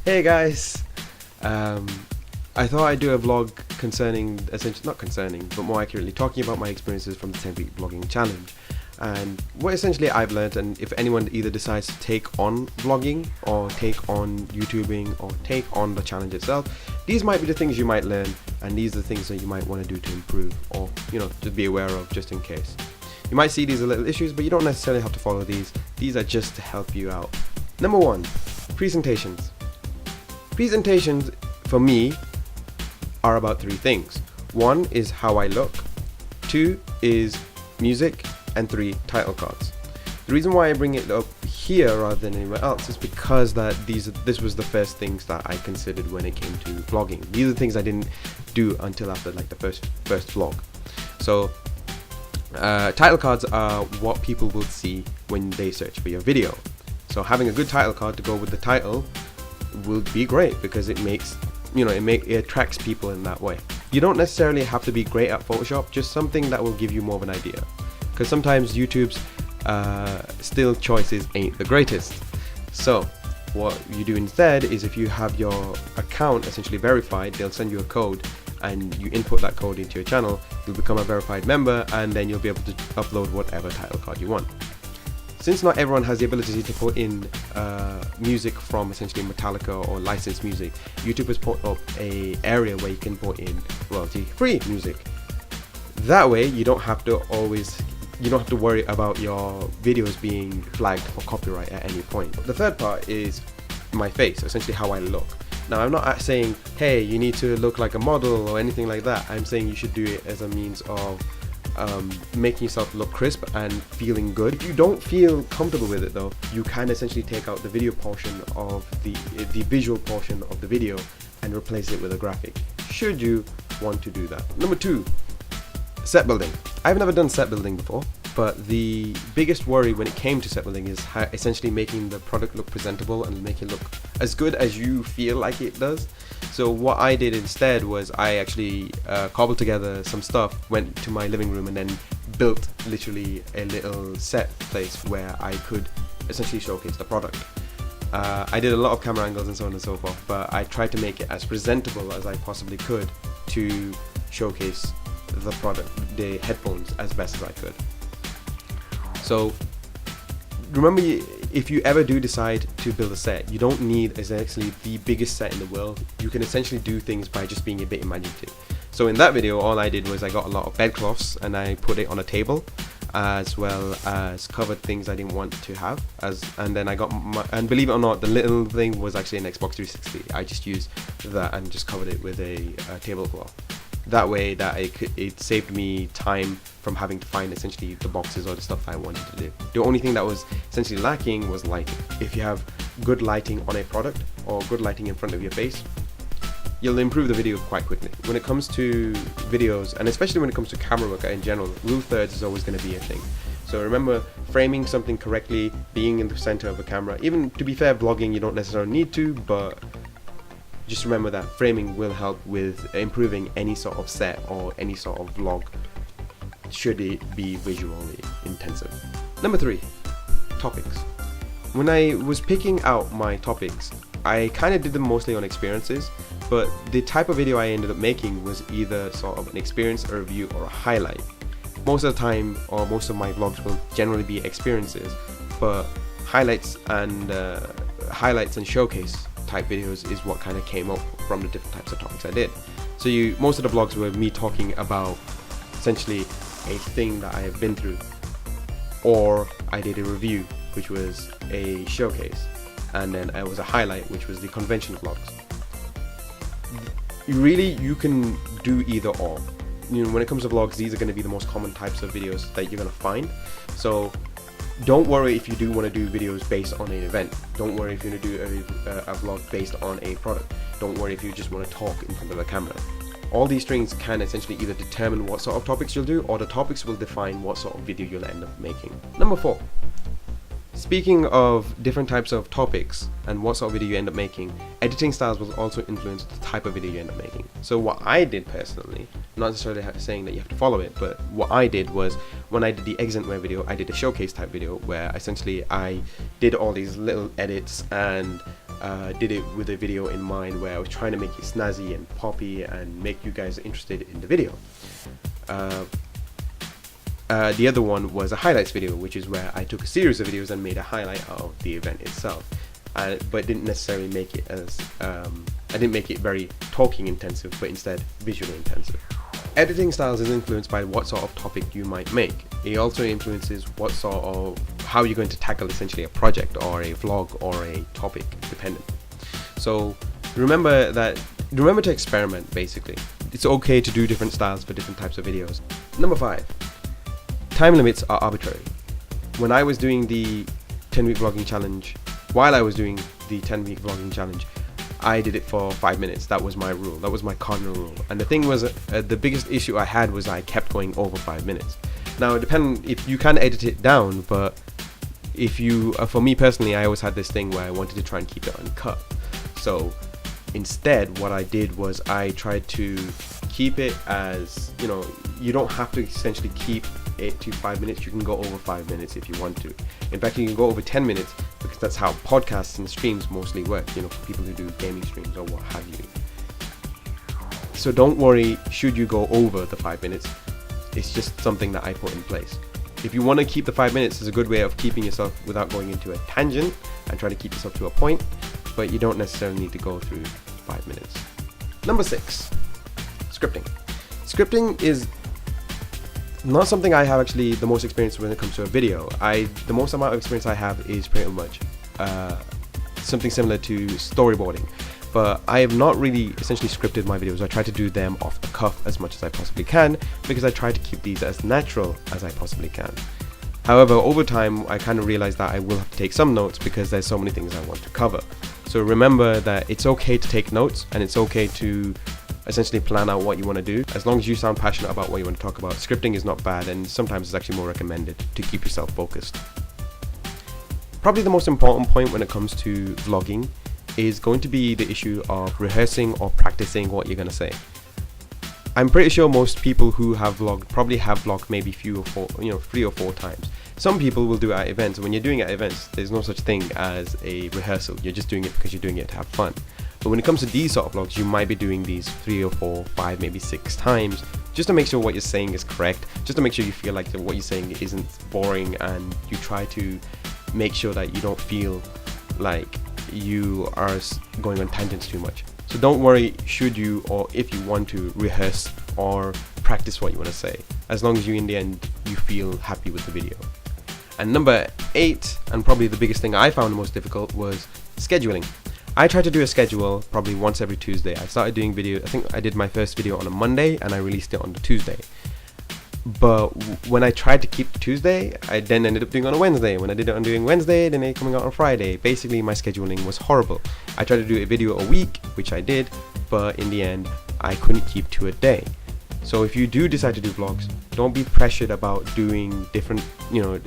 Hey guys, I thought I'd do a vlog concerning, essentially not concerning, but more accurately talking about my experiences from the 10-week vlogging challenge and what essentially I've learned, and if anyone either decides to take on vlogging or take on YouTubing or take on the challenge itself, these might be the things you might learn, and these are the things that you might want to do to improve, or just be aware of just in case. You might see these as little issues, but you don't necessarily have to follow these. These are just to help you out. Number 1, presentations. Presentations for me are about 3 things. 1 is how I look, 2 is music, and 3 title cards. The reason why I bring it up here rather than anywhere else is because this was the first things that I considered when it came to vlogging. These are the things I didn't do until after like the first vlog. So title cards are what people will see when they search for your video. So having a good title card to go with the title will be great because it makes it attracts people in that way. You don't necessarily have to be great at Photoshop, just something that will give you more of an idea, because sometimes YouTube's still choices ain't the greatest. So what you do instead is, if you have your account essentially verified, they'll send you a code and you input that code into your channel, you'll become a verified member, and then you'll be able to upload whatever title card you want. Since not everyone has the ability to put in music from essentially Metallica or licensed music, YouTube has put up a area where you can put in royalty-free music. That way you don't have to worry about your videos being flagged for copyright at any point. The third part is my face, essentially how I look. Now, I'm not saying, hey, you need to look like a model or anything like that. I'm saying you should do it as a means of making yourself look crisp and feeling good. If you don't feel comfortable with it though, you can essentially take out the video portion of the visual portion of the video and replace it with a graphic, should you want to do that. Number 2, set building. I've never done set building before, but the biggest worry when it came to set building is essentially making the product look presentable and make it look as good as you feel like it does. So what I did instead was I actually cobbled together some stuff, went to my living room, and then built literally a little set place where I could essentially showcase the product. I did a lot of camera angles and so on and so forth, but I tried to make it as presentable as I possibly could to showcase the product, the headphones, as best as I could. So remember, if you ever do decide to build a set, you don't need essentially the biggest set in the world. You can essentially do things by just being a bit imaginative. So in that video, all I did was I got a lot of bedcloths and I put it on a table, as well as covered things I didn't want to have, and then I got and believe it or not, the little thing was actually an Xbox 360. I just used that and just covered it with a tablecloth. That way that it saved me time from having to find essentially the boxes or the stuff I wanted to do. The only thing that was essentially lacking was lighting. If you have good lighting on a product or good lighting in front of your face, you'll improve the video quite quickly. When it comes to videos, and especially when it comes to camera work in general, rule of thirds is always going to be a thing. So remember, framing something correctly, being in the center of a camera. Even, to be fair, vlogging you don't necessarily need to, but just remember that framing will help with improving any sort of set or any sort of vlog, should it be visually intensive. Number 3, topics. When I was picking out my topics, I kind of did them mostly on experiences, but the type of video I ended up making was either sort of an experience, a review, or a highlight. Most of the time, or most of my vlogs will generally be experiences, but highlights and showcase type videos is what kind of came up from the different types of topics I did. So most of the vlogs were me talking about essentially a thing that I have been through, or I did a review, which was a showcase, and then it was a highlight, which was the convention vlogs. You can do either or. When it comes to vlogs, these are going to be the most common types of videos that you're going to find. So don't worry if you do want to do videos based on an event. Don't worry if you want to do a vlog based on a product. Don't worry if you just want to talk in front of the camera. All these strings can essentially either determine what sort of topics you'll do, or the topics will define what sort of video you'll end up making. Number 4. Speaking of different types of topics and what sort of video you end up making, editing styles will also influence the type of video you end up making. So what I did personally, not necessarily saying that you have to follow it, but what I did was, when I did the exit wear video, I did a showcase type video where essentially I did all these little edits and did it with a video in mind where I was trying to make it snazzy and poppy and make you guys interested in the video. The other one was a highlights video, which is where I took a series of videos and made a highlight of the event itself, but didn't necessarily make it as I didn't make it very talking intensive, but instead visually intensive. Editing styles is influenced by what sort of topic you might make. It also influences how you're going to tackle essentially a project or a vlog or a topic, dependent. So remember to experiment. Basically, it's okay to do different styles for different types of videos. Number 5, time limits are arbitrary. When I was doing the 10-week vlogging challenge, I did it for 5 minutes. That was my rule. That was my cardinal rule. And the thing was, the biggest issue I had was I kept going over 5 minutes. Now, if you can edit it down, but if you, for me personally, I always had this thing where I wanted to try and keep it uncut. So instead, what I did was I tried to keep it as, you don't have to essentially keep it to 5 minutes. You can go over 5 minutes if you want to. In fact, you can go over 10 minutes because that's how podcasts and streams mostly work, for people who do gaming streams or what have you. So don't worry, should you go over the 5 minutes. It's just something that I put in place. If you want to keep the 5 minutes, it's a good way of keeping yourself without going into a tangent and trying to keep yourself to a point, but you don't necessarily need to go through 5 minutes. Number 6, scripting. Scripting is not something I have actually the most experience when it comes to a video. The most amount of experience I have is pretty much something similar to storyboarding, but I have not really essentially scripted my videos. I try to do them off the cuff as much as I possibly can because I try to keep these as natural as I possibly can. However, over time I kind of realized that I will have to take some notes because there's so many things I want to cover. So remember that it's okay to take notes and it's okay to essentially plan out what you want to do. As long as you sound passionate about what you want to talk about, scripting is not bad, and sometimes it's actually more recommended to keep yourself focused. Probably the most important point when it comes to vlogging is going to be the issue of rehearsing or practicing what you're going to say. I'm pretty sure most people who have vlogged probably have vlogged maybe 3 or 4 times. Some people will do it at events. When you're doing it at events, there's no such thing as a rehearsal. You're just doing it because you're doing it to have fun. But when it comes to these sort of vlogs, you might be doing these 3 or 4, 5, maybe 6 times, just to make sure what you're saying is correct, just to make sure you feel like what you're saying isn't boring, and you try to make sure that you don't feel like you are going on tangents too much. So don't worry, should you or if you want to rehearse or practice what you want to say, as long as you in the end you feel happy with the video. And number 8, and probably the biggest thing I found the most difficult, was scheduling. I try to do a schedule probably once every Tuesday. I started doing video, I think I did my first video on a Monday and I released it on the Tuesday. But when I tried to keep the Tuesday, I then ended up doing it on a Wednesday. When I did it on doing Wednesday, then it coming out on Friday. Basically, my scheduling was horrible. I tried to do a video a week, which I did, but in the end, I couldn't keep to a day. So if you do decide to do vlogs, don't be pressured about doing different,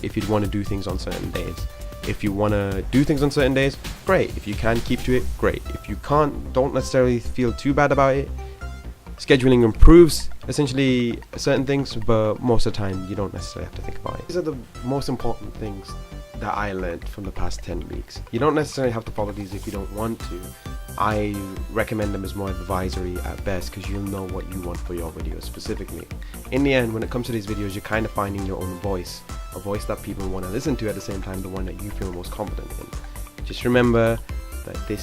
if you want to do things on certain days. If you want to do things on certain days, great. If you can keep to it, great. If you can't, don't necessarily feel too bad about it. Scheduling improves essentially certain things, but most of the time you don't necessarily have to think about it. These are the most important things that I learned from the past 10 weeks. You don't necessarily have to follow these if you don't want to. I recommend them as more advisory at best because you'll know what you want for your videos specifically. In the end, when it comes to these videos, you're kind of finding your own voice, a voice that people want to listen to, at the same time the one that you feel most confident in. Just remember that these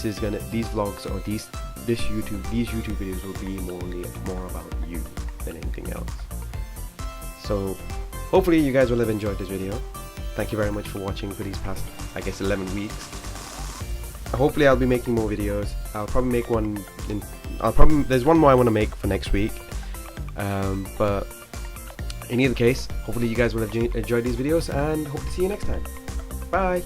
vlogs or these YouTube videos will be more about you than anything else. So hopefully you guys will have enjoyed this video. Thank you very much for watching for these past, I guess, 11 weeks. Hopefully I'll be making more videos. I'll probably make one there's one more I want to make for next week. But in either case, hopefully you guys will have enjoyed these videos and hope to see you next time. Bye!